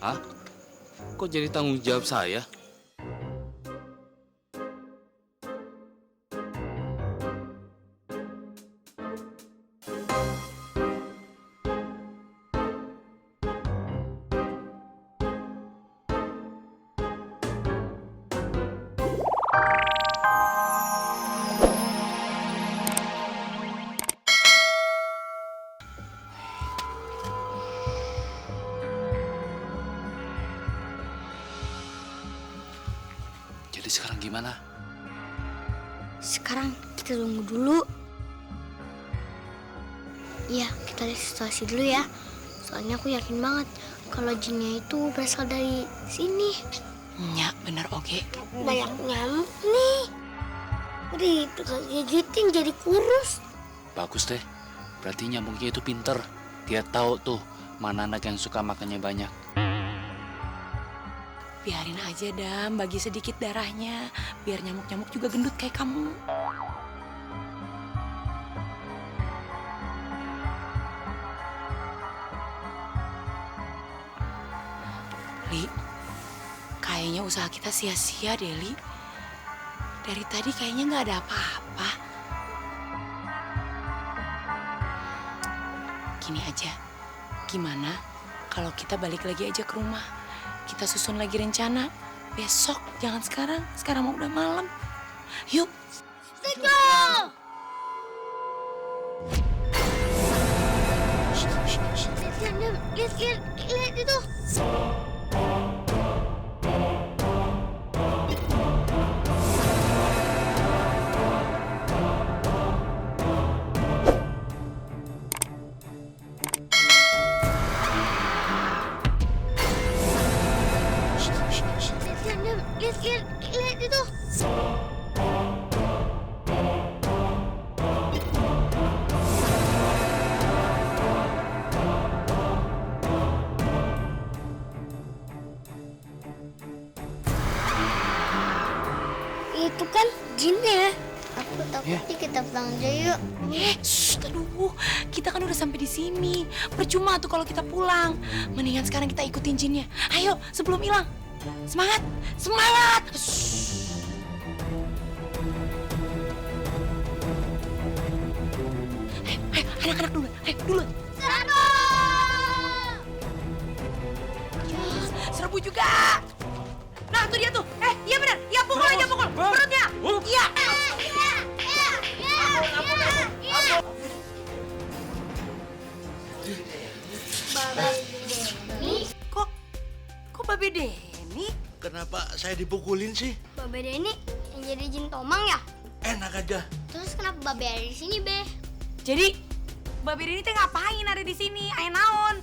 Hah? Kok jadi tanggung jawab saya? Jadi sekarang gimana? Sekarang kita tunggu dulu. Iya, kita lihat situasi dulu ya. Soalnya aku yakin banget kalau jinnya itu berasal dari sini. Nyak, bener oke. Banyak nyamuk nih. Udah gigitin jadi kurus. Bagus deh. Berarti nyamuknya itu pinter. Dia tahu tuh mana anak yang suka makannya banyak. Biarin aja, Dam, bagi sedikit darahnya. Biar nyamuk-nyamuk juga gendut kayak kamu. Li, kayaknya usaha kita sia-sia deh, Li. Dari tadi kayaknya nggak ada apa-apa. Gini aja, gimana kalau kita balik lagi aja ke rumah? Kita susun lagi rencana. Besok, jangan sekarang. Sekarang mau udah malam. Yuk. Setuju! Lihat itu. Lihat itu. Itu kan jinnya. Aku takutnya kita pulang aja yuk. Aduh, kita kan udah sampai di sini. Percuma tuh kalau kita pulang. Mendingan sekarang kita ikutin jinnya. Ayo, sebelum hilang. Semangat, semangat. Ayo, anak-anak dulu. Ayo, dulu. Serbu juga. Nah, tuh dia tuh. Iya benar. Ya pukul aja, pukul. Perutnya. Iya. Kok Babe Denny? Kenapa saya dipukulin sih? Babe Denny yang jadi jin tomang ya? Enak aja. Terus kenapa Babe ada di sini, Be? Jadi Babe Denny teh ngapain ada di sini? Aya naon?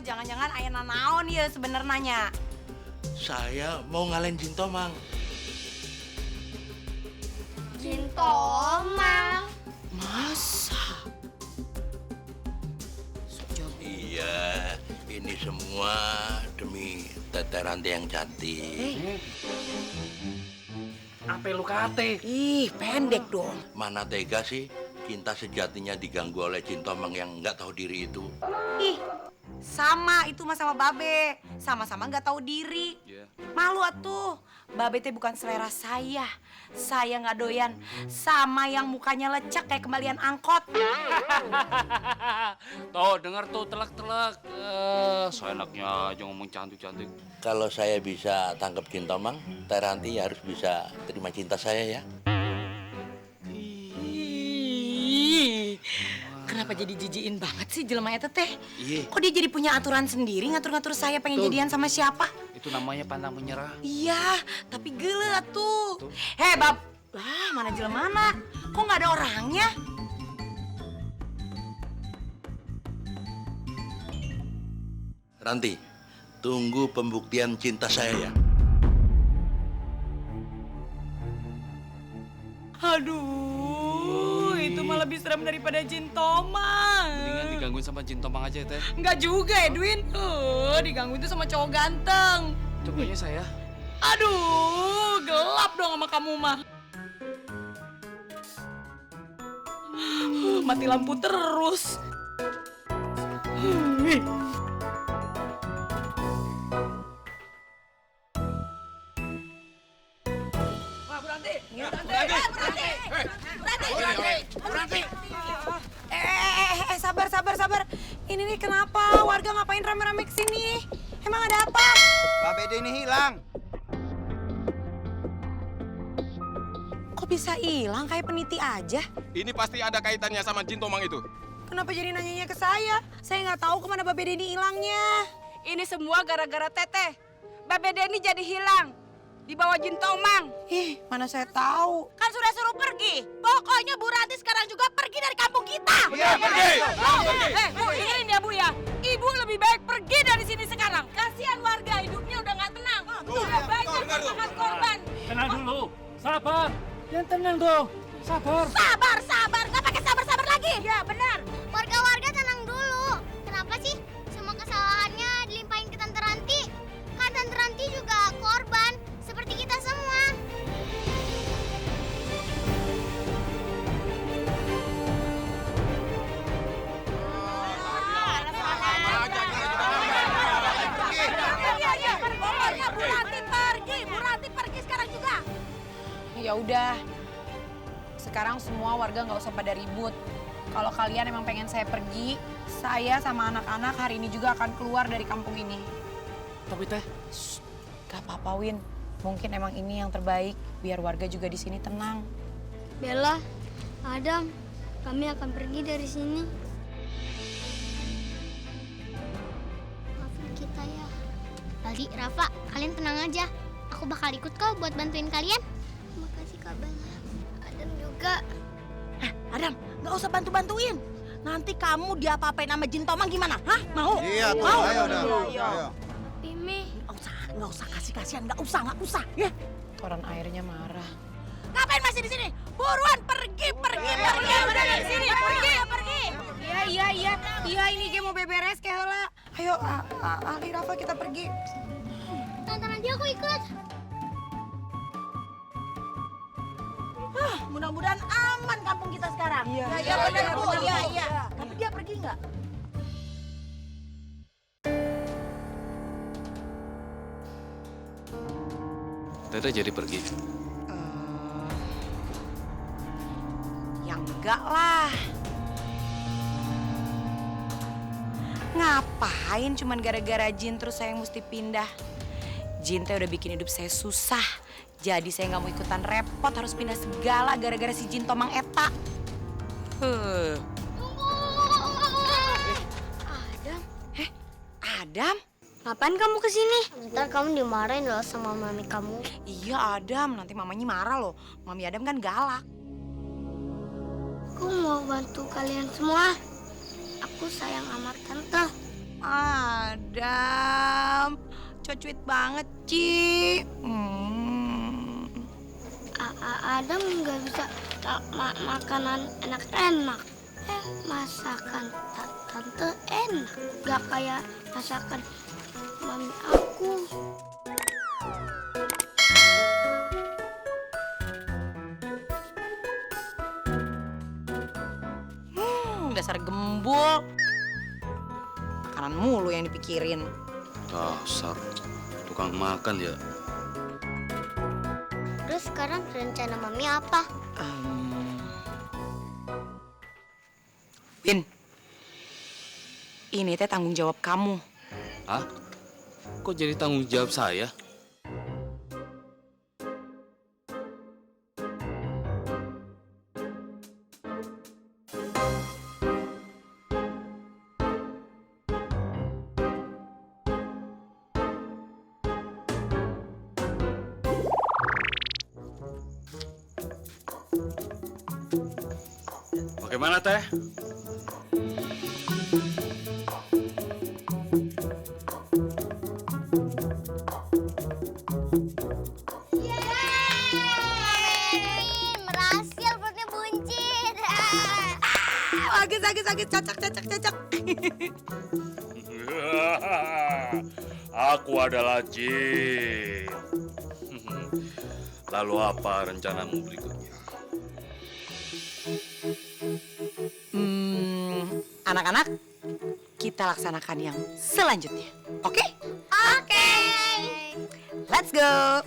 Jangan-jangan aya naon ya sebenarnya. Saya mau ngalahin Jin Tomang. Jin tomang. Masa? Iya, ini semua demi Tete Ranti yang cantik. Sampai lu kate. Ih, pendek dong. Mana tega sih cinta sejatinya diganggu oleh Jin Tomang yang nggak tahu diri itu. Ih, sama itu mah sama Babe. Sama-sama nggak tahu diri. Iya. Malu atuh. Babe teh bukan selera saya. Saya nggak doyan sama yang mukanya lecek kayak kembalian angkot. Tuh, denger tuh telak-telak. Seenaknya aja ngomong cantik-cantik. Kalau saya bisa tangkap Jin Tomang, Tete Ranti harus bisa terima cinta saya ya. Ih, kenapa jadi jijiin banget sih jelema eta teh? Iya. Kok dia jadi punya aturan sendiri ngatur-ngatur saya pengen Tuh. jadian sama siapa? Itu namanya pantang menyerah. Iya, tapi geuleuh tuh. Heh, Bab. Lah, mana jelemana? Kok nggak ada orangnya? Ranti, tunggu pembuktian cinta saya ya. Aduh, itu mah lebih serem daripada Jin Tomang. Mendingan digangguin sama Jin Tomang aja ya, Teh. Enggak juga, Edwin. Digangguin tuh sama cowok ganteng. Cobanya saya. Aduh, gelap dong sama kamu mah. Mati lampu terus. Sabar. Ini nih kenapa warga ngapain rame-rame kesini? Emang ada apa? Mbak Bede ini hilang. Kok bisa hilang kayak peniti aja? Ini pasti ada kaitannya sama Jin Tomang itu. Kenapa jadi nanyanya ke saya? Saya nggak tahu kemana Babe Denny hilangnya. Ini semua gara-gara Teteh. Babe Denny jadi hilang. Di bawah Jin Tomang. Ih, mana saya tahu. Kan sudah suruh pergi. Pokoknya Bu Ranti sekarang juga pergi dari kampung kita. Iya, pergi. Bu, dengerin ya Bu ya. Ibu lebih baik pergi dari sini sekarang. Kasihan warga, hidupnya udah nggak tenang. Sudah banyak makan korban. Tenang dulu, sabar. Yang tenang dong, sabar. Sabar. Nggak pakai sabar lagi. Ya, benar. Warga-warga tenang dulu. Kenapa sih semua kesalahannya dilimpahin ke Tante Ranti? Kan Tante Ranti juga korban seperti kita semua. Pokoknya Bu Ranti pergi sekarang juga. Ya udah. Sekarang semua warga nggak usah pada ribut. Kalau kalian emang pengen saya pergi, saya sama anak-anak hari ini juga akan keluar dari kampung ini. Tapi Teh, Gak apa-apa, Win. Mungkin emang ini yang terbaik, biar warga juga di sini tenang. Bella, Adam, kami akan pergi dari sini. Maafin kita ya. Aldi, Rafa, kalian tenang aja. Aku bakal ikut kok buat bantuin kalian. Terima kasih Kak Bella. Adam juga. Adam, nggak usah bantu-bantuin. Nanti kamu diapa-apain sama Jin Tomang gimana? Hah? Mau? Iya tuh, Mau? ayo dah. Ayo. Mimi. Nggak usah kasih kasihan, nggak usah. Ya. Koran airnya marah. Ngapain masih di sini? Buruan pergi. Udah dari sini, pergi. Iya ini game mau beberes kayak heula. Ayo, Ali Rafa kita pergi. Tante nanti aku ikut. Mudah-mudahan aman kampung kita sekarang. Iya, benar Bu. Iya. Tapi dia pergi nggak? Teteh jadi pergi. Ya enggak lah. Ngapain cuman gara-gara Jin terus saya mesti pindah? Jin teh udah bikin hidup saya susah. Jadi saya nggak mau ikutan repot harus pindah segala gara-gara si Jin Tomang eta. Adam, Adam? ngapain kamu kesini? Ntar kamu dimarahin loh sama mami kamu. Iya Adam, nanti mamanya marah loh. Mami Adam kan galak. Aku mau bantu kalian semua. Aku sayang sama tante. Adam, cocuit banget, Ci. Adam nggak bisa makanan enak-enak. Masakan tante enak. Gak kayak masakan mami aku. Dasar gembul. Makanan mulu yang dipikirin. Dasar, tukang makan ya. Terus sekarang rencana mami apa? Win, ini teh tanggung jawab kamu. Hah? Kok jadi tanggung jawab saya? Bagaimana Teh? Berhasil perutnya buncit. Sakit, cacak. Aku adalah Jin. Lalu apa rencanamu berikutnya? Anak-anak, kita laksanakan yang selanjutnya. Oke? Oke. Let's go.